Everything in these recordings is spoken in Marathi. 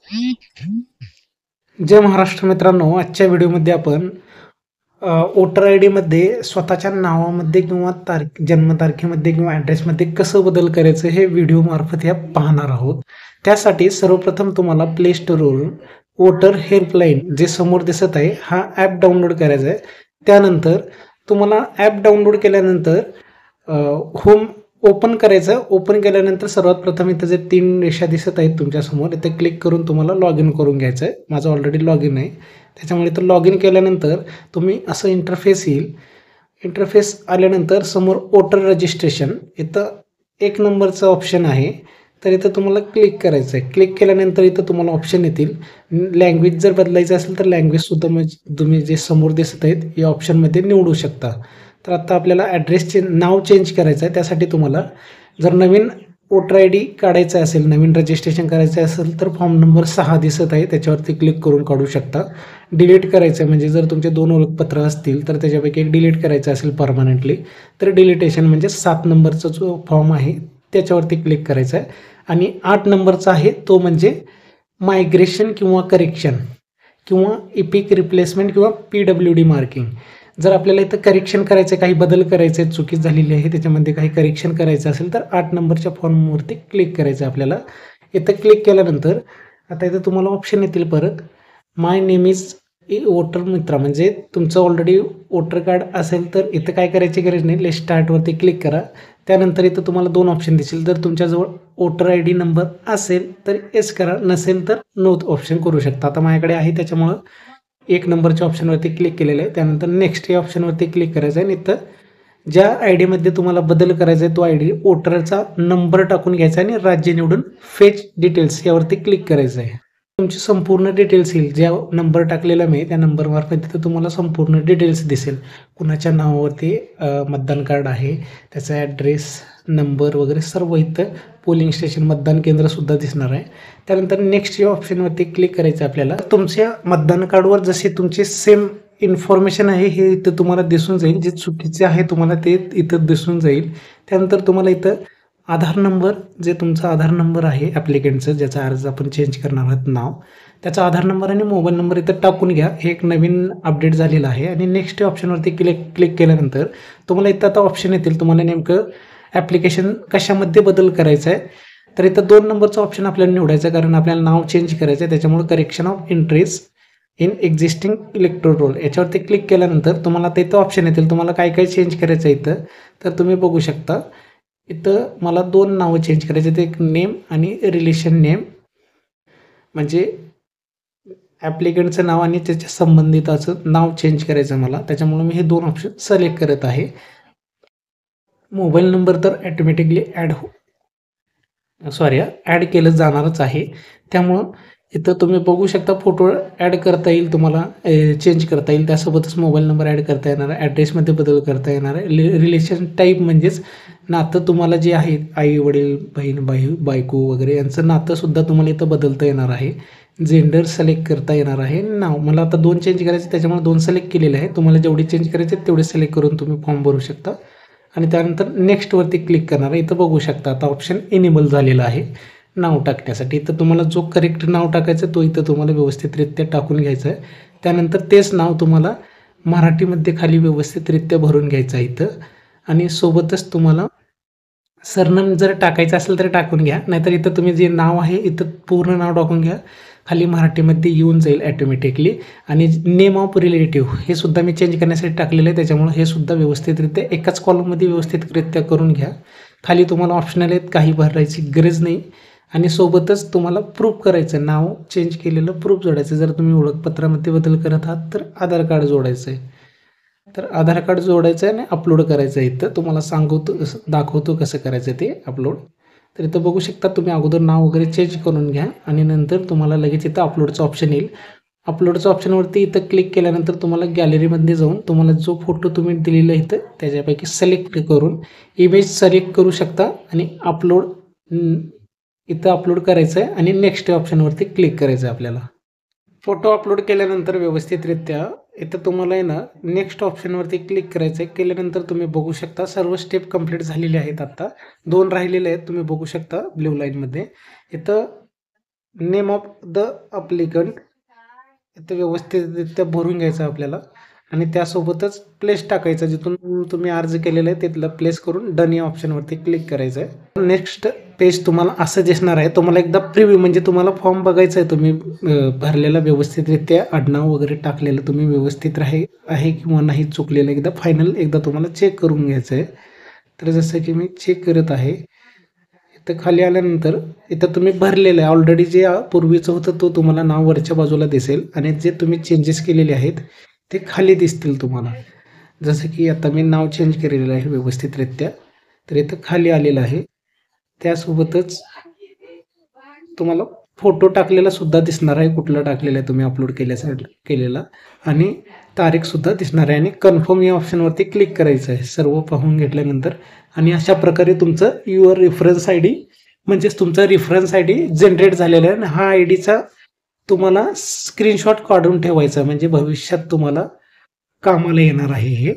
जय महाराष्ट्र मित्रांनो, आजच्या व्हिडिओमध्ये आपण वोटर आय डीमध्ये स्वतःच्या नावामध्ये किंवा जन्मतारखेमध्ये किंवा ॲड्रेसमध्ये कसं बदल करायचं हे व्हिडिओमार्फत या पाहणार आहोत. त्यासाठी सर्वप्रथम तुम्हाला प्ले स्टोरवरून वोटर हेल्पलाईन जे समोर दिसत आहे हा ॲप डाउनलोड करायचा आहे. त्यानंतर तुम्हाला ॲप डाउनलोड केल्यानंतर होम ओपन करायचं. ओपन केल्यानंतर सर्वात प्रथम इथं जे 3 रेषा दिसत आहेत तुमच्यासमोर इथे क्लिक करून तुम्हाला लॉग इन करून घ्यायचं आहे. माझं ऑलरेडी लॉग इन आहे, त्याच्यामुळे इथं लॉग इन केल्यानंतर तुम्ही असं इंटरफेस येईल. इंटरफेस आल्यानंतर समोर वोटर रजिस्ट्रेशन इथं 1 नंबरचं ऑप्शन आहे, तर इथं तुम्हाला क्लिक करायचं आहे. क्लिक केल्यानंतर इथं तुम्हाला ऑप्शन येतील. लँग्वेज जर बदलायचं असेल तर लँग्वेजसुद्धा तुम्ही जे समोर दिसत आहेत या ऑप्शनमध्ये निवडू शकता. तर आता आपल्याला ॲड्रेसचे नाव चेंज करायचं आहे. त्यासाठी तुम्हाला जर नवीन वोटर आय डी काढायचं असेल, नवीन रजिस्ट्रेशन करायचं असेल तर फॉर्म नंबर 6 दिसत आहे त्याच्यावरती क्लिक करून काढू शकता. डिलीट करायचं आहे म्हणजे जर तुमचे 2 ओळखपत्र असतील तर त्याच्यापैकी एक डिलीट करायचं असेल परमनंटली तर डिलिटेशन म्हणजे 7 नंबरचा जो फॉर्म आहे त्याच्यावरती क्लिक करायचं आहे. आणि 8 नंबरचा आहे तो म्हणजे मायग्रेशन किंवा करेक्शन किंवा इपिक रिप्लेसमेंट किंवा PWD मार्किंग. जर आपल्याला इथं करेक्शन करायचं आहे, काही बदल करायचे आहेत, चुकी झालेली आहे त्याच्यामध्ये काही करेक्शन करायचं असेल तर 8 नंबरच्या फॉर्मवरती क्लिक करायचं आहे आपल्याला. इथं क्लिक केल्यानंतर आता इथं तुम्हाला ऑप्शन येतील परत माय नेम इज वोटर मित्रा, म्हणजे तुमचं ऑलरेडी वोटर कार्ड असेल तर इथं काय करायची गरज नाही. लेट स्टार्टवरती क्लिक करा. त्यानंतर इथं तुम्हाला 2 ऑप्शन दिसेल. जर तुमच्याजवळ वोटर आय डी नंबर असेल तर येस करा, नसेल तर नो ऑप्शन करू शकता. आता माझ्याकडे आहे त्याच्यामुळं 1 नंबरच्या ऑप्शनवरती क्लिक केलेलं आहे. त्यानंतर नेक्स्ट या ऑप्शनवरती क्लिक करायचं आहे आणि इथं ज्या आय डीमध्ये तुम्हाला बदल करायचा आहे तो आय डी वोटरचा नंबर टाकून घ्यायचा आणि राज्य निवडून फेच डिटेल्स यावरती क्लिक करायचं आहे. तुमची संपूर्ण डिटेल्स येईल. ज्या नंबर टाकलेला मी त्या नंबरमार्फत तिथं तुम्हाला संपूर्ण डिटेल्स दिसेल. कुणाच्या नावावरती मतदान कार्ड आहे, त्याचा ॲड्रेस, नंबर वगैरे सर्व इथं पोलिंग स्टेशन मतदान केंद्रसुद्धा दिसणार आहे. त्यानंतर नेक्स्ट या ऑप्शनवरती क्लिक करायचं आपल्याला. तुमच्या मतदान कार्डवर जसे तुमचे सेम इन्फॉर्मेशन आहे हे इथं तुम्हाला दिसून जाईल. जे चुकीचे आहे तुम्हाला ते इथं दिसून जाईल. त्यानंतर तुम्हाला इथं आधार नंबर, जे तुमचा आधार नंबर आहे ॲप्लिकेंटचं ज्याचा अर्ज आपण चेंज करणार आहात नाव, त्याचा आधार नंबर आणि मोबाईल नंबर इथं टाकून घ्या. हे एक नवीन अपडेट झालेलं आहे. आणि नेक्स्ट ऑप्शनवरती क्लिक केल्यानंतर तुम्हाला इथं आता ऑप्शन येतील. तुम्हाला नेमकं ॲप्लिकेशन कशामध्ये बदल करायचा आहे तर इथं 2 नंबरचं ऑप्शन आपल्याला निवडायचं, कारण आपल्याला नाव चेंज करायचं आहे. त्याच्यामुळे correction of entries in existing electoral roll याच्यावरती क्लिक केल्यानंतर तुम्हाला ते इथं ऑप्शन येतील. तुम्हाला काय काय चेंज करायचं आहे इथं तर तुम्ही बघू शकता. इथं मला 2 नावं चेंज करायचे आहेत. एक नेम आणि रिलेशन नेम, म्हणजे ॲप्लिकंटचं नाव आणि त्याच्या संबंधिताचं नाव चेंज करायचं मला. त्याच्यामुळे मी हे 2 ऑप्शन सिलेक्ट करत आहे. मोबाईल नंबर तर ॲटोमॅटिकली ॲड केलं जाणारच आहे. त्यामुळं इथं तुम्ही बघू शकता फोटो ॲड करता येईल, तुम्हाला चेंज करता येईल. त्यासोबतच मोबाईल नंबर ॲड करता येणार आहे, ॲड्रेसमध्ये बदल करता येणार आहे. रिलेशन टाईप म्हणजेच नातं तुम्हाला जे आहे, आई वडील, बहीण बायको वगैरे यांचं नातंसुद्धा तुम्हाला इथं बदलता येणार आहे. जेंडर सिलेक्ट करता येणार आहे. नाव मला आता 2 चेंज करायचे त्याच्यामुळे 2 सिलेक्ट केलेले आहे. तुम्हाला जेवढे चेंज करायचे तेवढे सिलेक्ट करून तुम्ही फॉर्म भरू शकता आणि त्यानंतर नेक्स्टवरती क्लिक करणार आहे. इथं बघू शकता आता ऑप्शन इनेबल झालेला आहे नाव टाकण्यासाठी. तर तुम्हाला जो करेक्ट नाव टाकायचं तो इथं तुम्हाला व्यवस्थितरित्या टाकून घ्यायचं आहे. त्यानंतर तेच नाव तुम्हाला मराठीमध्ये खाली व्यवस्थितरित्या भरून घ्यायचं आहे इथं. आणि सोबतच तुम्हाला सरनेम जर टाकायचं असेल तर टाकून घ्या, नाहीतर इथं तुम्ही जे नाव आहे इथं पूर्ण नाव टाकून घ्या. खाली मराठीमध्ये येऊन जाईल ॲटोमॅटिकली. आणि नेम ऑफ रिलेटिव्ह हे सुद्धा मी चेंज करण्यासाठी टाकलेलं आहे, त्याच्यामुळे हे सुद्धा व्यवस्थितरित्या एकाच कॉलममध्ये व्यवस्थितरित्या करून घ्या. खाली तुम्हाला ऑप्शनल आहेत, काही भरायची गरज नाही. आणि सोबतच तुम्हाला प्रूफ करायचं, नाव चेंज केलेलं प्रूफ जोडायचं. जर तुम्ही ओळखपत्रामध्ये बदल करत आहात तर आधार कार्ड जोडायचं आहे. तर आधार कार्ड जोडायचं आहे आणि अपलोड करायचं आहे. इथं तुम्हाला दाखवतो कसं करायचं ते अपलोड. तर इथं बघू शकता तुम्ही अगोदर नाव वगैरे चेंज करून घ्या आणि नंतर तुम्हाला लगेच इथं अपलोडचं ऑप्शन येईल. अपलोडचं ऑप्शनवरती इथं क्लिक केल्यानंतर तुम्हाला गॅलरीमध्ये जाऊन तुम्हाला जो फोटो तुम्ही दिलेला इथं त्याच्यापैकी सिलेक्ट करून इमेज सिलेक्ट करू शकता आणि इथं अपलोड करायचं आहे आणि नेक्स्ट ऑप्शनवरती क्लिक करायचं आहे आपल्याला. फोटो अपलोड केल्यानंतर व्यवस्थितरित्या इथं तुम्हाला आहे ना नेक्स्ट ऑप्शनवरती क्लिक करायचं आहे. केल्यानंतर तुम्ही बघू शकता सर्व स्टेप कंप्लीट झालेले आहेत. आता 2 राहिलेले आहेत, तुम्ही बघू शकता ब्ल्यू लाईनमध्ये. इथं नेम ऑफ द अप्लिकंट इथं व्यवस्थितरित्या भरून घ्यायचं आपल्याला आणि त्यासोबतच प्लेस टाकायचा जिथून तुम्ही अर्ज केलेला आहे तिथलं प्लेस करून डन या ऑप्शनवरती क्लिक करायचं आहे. नेक्स्ट पेज तुम्हाला असं दिसणार आहे. तुम्हाला एकदा प्रिव्ह्यू म्हणजे तुम्हाला फॉर्म बघायचा आहे तुम्ही भरलेला व्यवस्थितरित्या आडनाव वगैरे टाकलेलं तुम्ही व्यवस्थित आहे किंवा नाही चुकलेलं एकदा फायनल एकदा तुम्हाला चेक करून घ्यायचं आहे. तर जसं की मी चेक करत आहे. इथं खाली आल्यानंतर इथं तुम्ही भरलेलं आहे ऑलरेडी जे पूर्वीचं होतं तो तुम्हाला नाव वरच्या बाजूला दिसेल आणि जे तुम्ही चेंजेस केलेले आहेत ते खाली दिसतील तुम्हाला. जसं की आता मी नाव चेंज केलेलं आहे व्यवस्थितरित्या तर इथं खाली आलेलं आहे. त्यासोबतच तुम्हाला फोटो टाकलेला सुद्धा दिसणार आहे कुठला टाकलेला आहे तुम्ही अपलोड केलेला आणि तारीखसुद्धा दिसणार आहे आणि कन्फर्म या ऑप्शनवरती क्लिक करायचं आहे सर्व पाहून घेतल्यानंतर आणि अशा प्रकारे तुमचं युअर रेफरन्स आय डी म्हणजेच तुमचा रेफरन्स आय डी जनरेट झालेला आहे आणि हा आय डीचा तुम्हाला स्क्रीनशॉट काढून ठेवायचा म्हणजे भविष्यात तुम्हाला कामाला येणार आहे हे.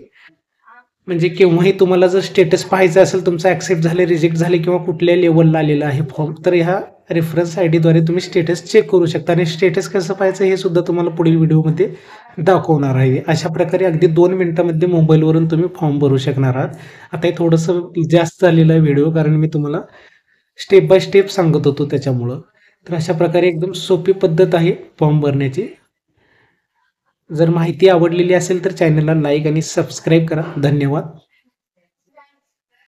म्हणजे केव्हाही तुम्हाला जर स्टेटस पाहायचं असेल तुमचं ॲक्सेप्ट झाले रिजेक्ट झाले किंवा कुठल्या लेवलला आलेला आहे फॉर्म तर ह्या रेफरन्स आय डीद्वारे तुम्ही स्टेटस चेक करू शकता आणि स्टेटस कसं पाहायचं हे सुद्धा तुम्हाला पुढील व्हिडिओमध्ये दाखवणार आहे. अशा प्रकारे अगदी 2 मिनिटांमध्ये मोबाईलवरून तुम्ही फॉर्म भरू शकणार आहात. आता हे थोडंसं जास्त झालेलं आहे व्हिडिओ कारण मी तुम्हाला स्टेप बाय स्टेप सांगत होतो त्याच्यामुळं. तर अशा प्रकारे एकदम सोपी पद्धत आहे फॉर्म भरण्याची. जर माहिती आवडलेली असेल तर चॅनलला लाईक आणि सबस्क्राईब करा. धन्यवाद.